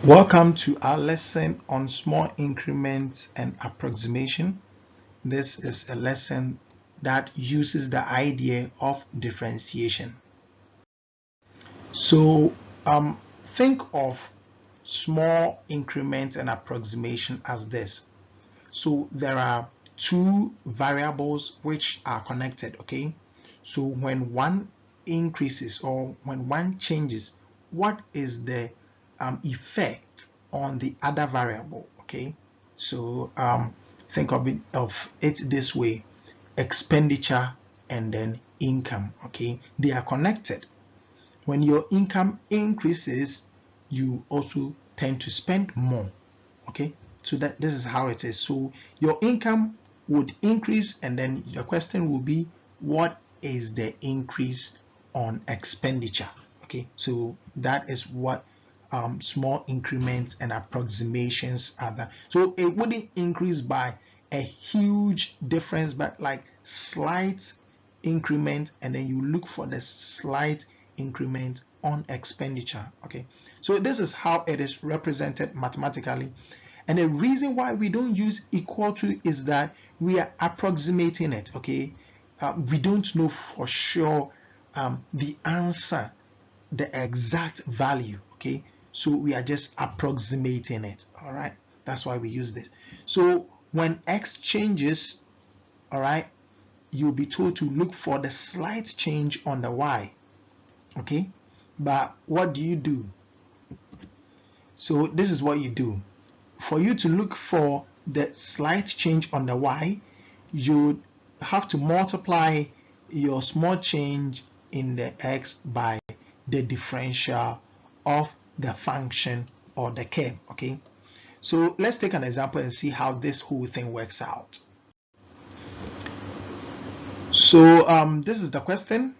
Welcome to our lesson on small increments and approximation. This is a lesson that uses the idea of differentiation. So think of small increments and approximation as this. So there are two variables which are connected, okay? So when one increases or when one changes, what is the effect on the other variable, okay? So think of it this way: expenditure and then income, okay? They are connected. When your income increases, you also tend to spend more, okay? So that this is how it is. So your income would increase, and then the question will be, what is the increase on expenditure? Okay, so that is what small increments and approximations are. That so it wouldn't increase by a huge difference, but like slight increment, and then you look for the slight increment on expenditure. Okay, so this is how it is represented mathematically. And the reason why we don't use equal to is that we are approximating it, okay? We don't know for sure the answer, the exact value, okay? So we are just approximating it, all right? That's why we use this. So when x changes, all right, you'll be told to look for the slight change on the y, okay? But what do? So this is what you do. For you to look for the slight change on the y, you have to multiply your small change in the x by the differential of the function or the curve, okay? So let's take an example and see how this whole thing works out. So this is the question.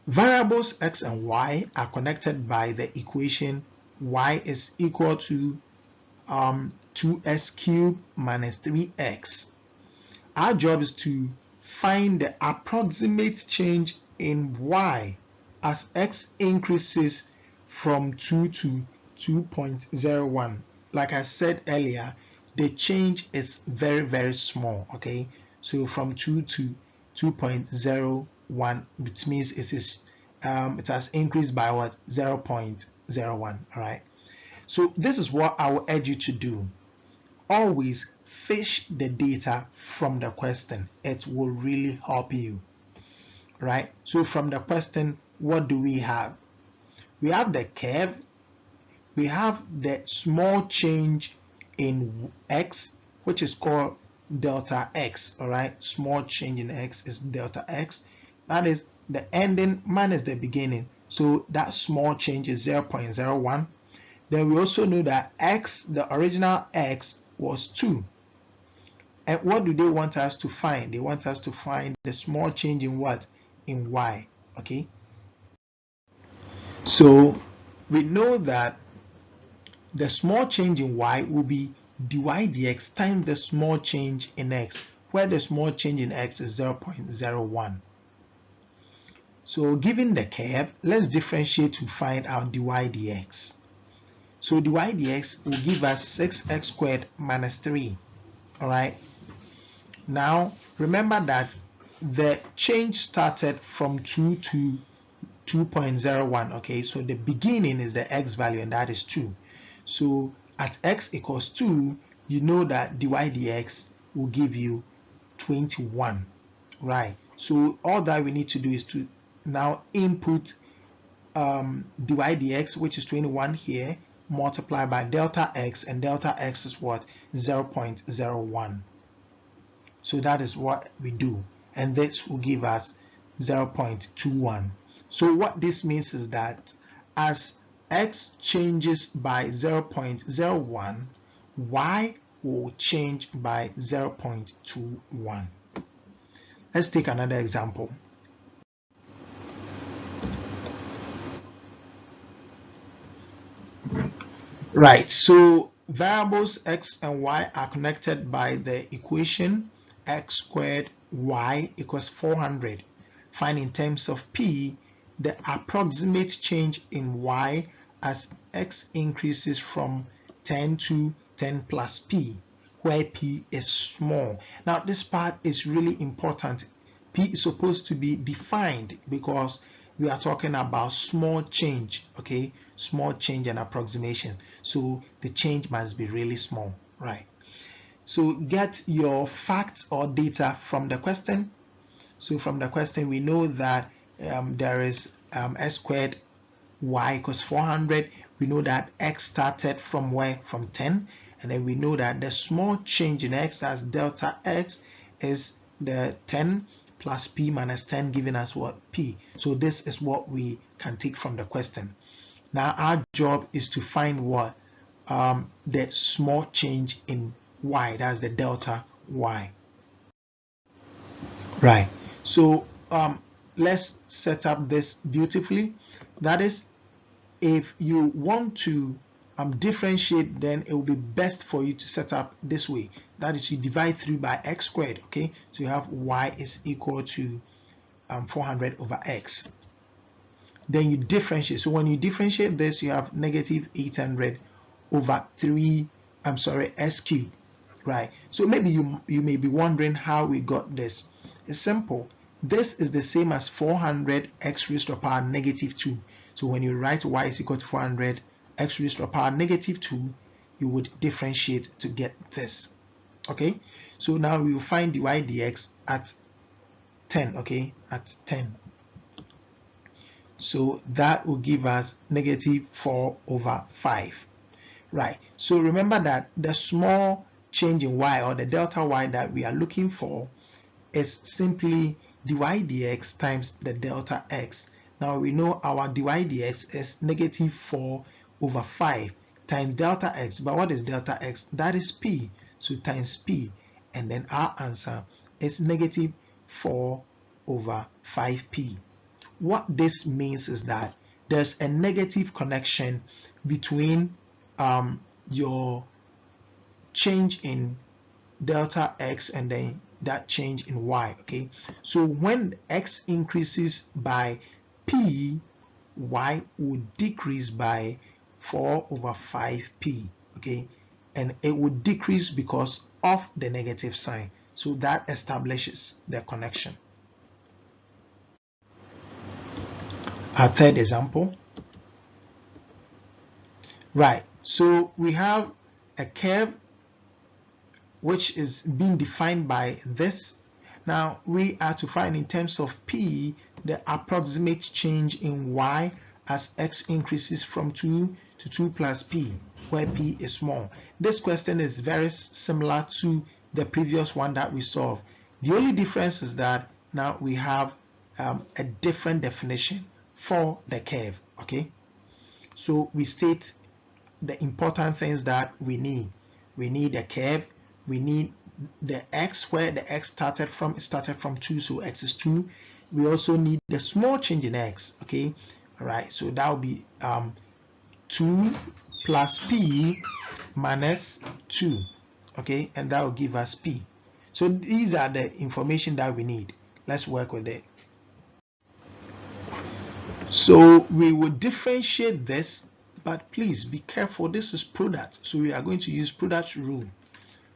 Variables x and y are connected by the equation y is equal to 2x cubed minus 3x. Our job is to find the approximate change in y as x increases from 2 to 2.01. Like I said earlier, the change is very, very small, okay? So from 2 to 2.01, which means it has increased by what? 0.01, all right? So this is what I will urge you to do. Always fish the data from the question. It will really help you, right? So from the question, what do we have? We have the curve, we have the small change in x, which is called delta x, all right? Small change in x is delta x. That is the ending minus the beginning. So that small change is 0.01. Then we also know that x, the original x, was 2. And what do they want us to find? They want us to find the small change in what? In y, okay? So we know that the small change in y will be dy dx times the small change in x, where the small change in x is 0.01. So given the curve, let's differentiate to find out dy dx. So dy dx will give us 6x squared minus 3, all right? Now remember that the change started from 2 to 2.01, okay? So the beginning is the x value, and that is 2. So at x equals 2, you know that dy dx will give you 21, right? So all that we need to do is to now input dy dx, which is 21 here, multiply by delta x, and delta x is what? 0.01. So that is what we do, and this will give us 0.21. So what this means is that as x changes by 0.01, y will change by 0.21. Let's take another example. Right, so variables x and y are connected by the equation x squared y equals 400. Find in terms of p the approximate change in y as x increases from 10 to 10 plus p, where p is small. Now this part is really important. P is supposed to be defined because we are talking about small change, okay? Small change and approximation. So the change must be really small, right? So get your facts or data from the question. So from the question, we know that there is x squared y equals 400. We know that x started from where? From 10. And then we know that the small change in x, as delta x, is the 10 plus p minus 10, giving us what? P. So this is what we can take from the question. Now our job is to find what? The small change in y, that's the delta y. Right. So let's set up this beautifully. That is, if you want to differentiate, then it will be best for you to set up this way. That is, you divide through by x squared, okay? So you have y is equal to 400 over x. Then you differentiate. So when you differentiate this, you have negative 800 over 3, s cubed, right? So maybe you may be wondering how we got this. It's simple. This is the same as 400 x raised to the power negative 2. So when you write y is equal to 400 x raised to the power negative 2, you would differentiate to get this. Okay, so now we will find dy dx at 10, okay, at 10. So that will give us negative 4 over 5. Right, so remember that the small change in y, or the delta y, that we are looking for is simply dy dx times the delta x. Now we know our dy dx is negative 4 over 5 times delta x. But what is delta x? That is p. So times p. And then our answer is negative 4 over 5p. What this means is that there's a negative connection between your change in delta x and then that change in y, okay? So when x increases by p, y would decrease by 4 over 5p, okay? And it would decrease because of the negative sign. So that establishes the connection. Our third example. Right, so we have a curve which is being defined by this. Now we are to find, in terms of p, the approximate change in y as x increases from 2 to 2 plus p, where p is small. This question is very similar to the previous one that we solved. The only difference is that now we have a different definition for the curve, okay? So we state the important things that we need. We need a curve, we need the x, where the x started from 2, so x is 2. We also need the small change in x, okay? All right, so that will be 2 plus p minus 2, okay? And that will give us p. So these are the information that we need. Let's work with it. So we will differentiate this, but please be careful. This is product, so we are going to use product rule,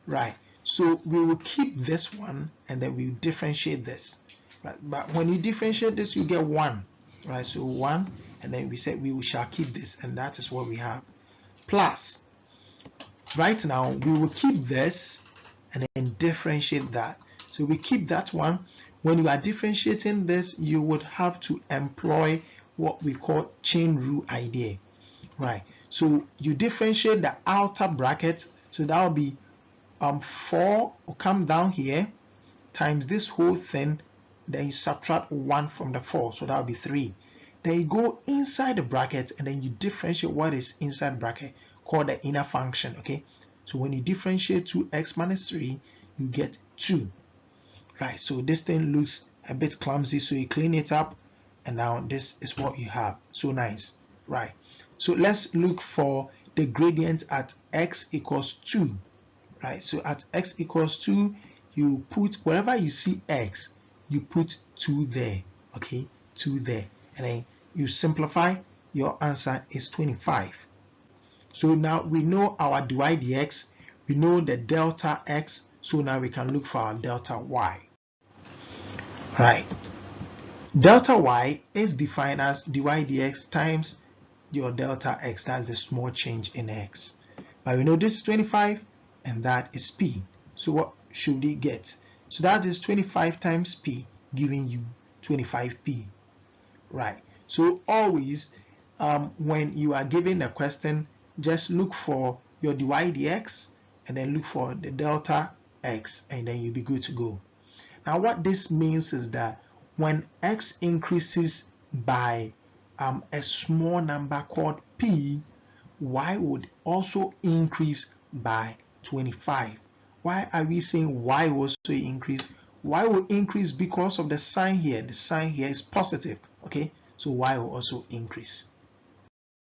right? So we will keep this one and then we will differentiate this, right? But when you differentiate this, you get 1, right? So 1, and then we said we shall keep this, and that is what we have, plus. Right now we will keep this and then differentiate that. So we keep that one. When you are differentiating this, you would have to employ what we call chain rule idea, right? So you differentiate the outer bracket, so that will be 4 will come down here times this whole thing, then you subtract 1 from the 4, so that will be 3. Then you go inside the bracket and then you differentiate what is inside bracket, called the inner function, okay? So when you differentiate 2x minus 3, you get 2, right? So this thing looks a bit clumsy, so you clean it up, and now this is what you have. So nice, right? So let's look for the gradient at x equals 2, right? So at x equals 2, you put wherever you see x, you put 2 there, okay? 2 there, and then you simplify, your answer is 25. So now we know our dy dx, we know the delta x, so now we can look for our delta y. Right. Delta y is defined as dy dx times your delta x, that's the small change in x. But we know this is 25 and that is p. So what should we get? So that is 25 times p, giving you 25p. Right. So always when you are given a question, just look for your dy dx and then look for the delta x, and then you'll be good to go. Now what this means is that when x increases by a small number called p, y would also increase by 25. Why are we saying y will also increase? Y will increase because of the sign here. The sign here is positive, okay? So y will also increase.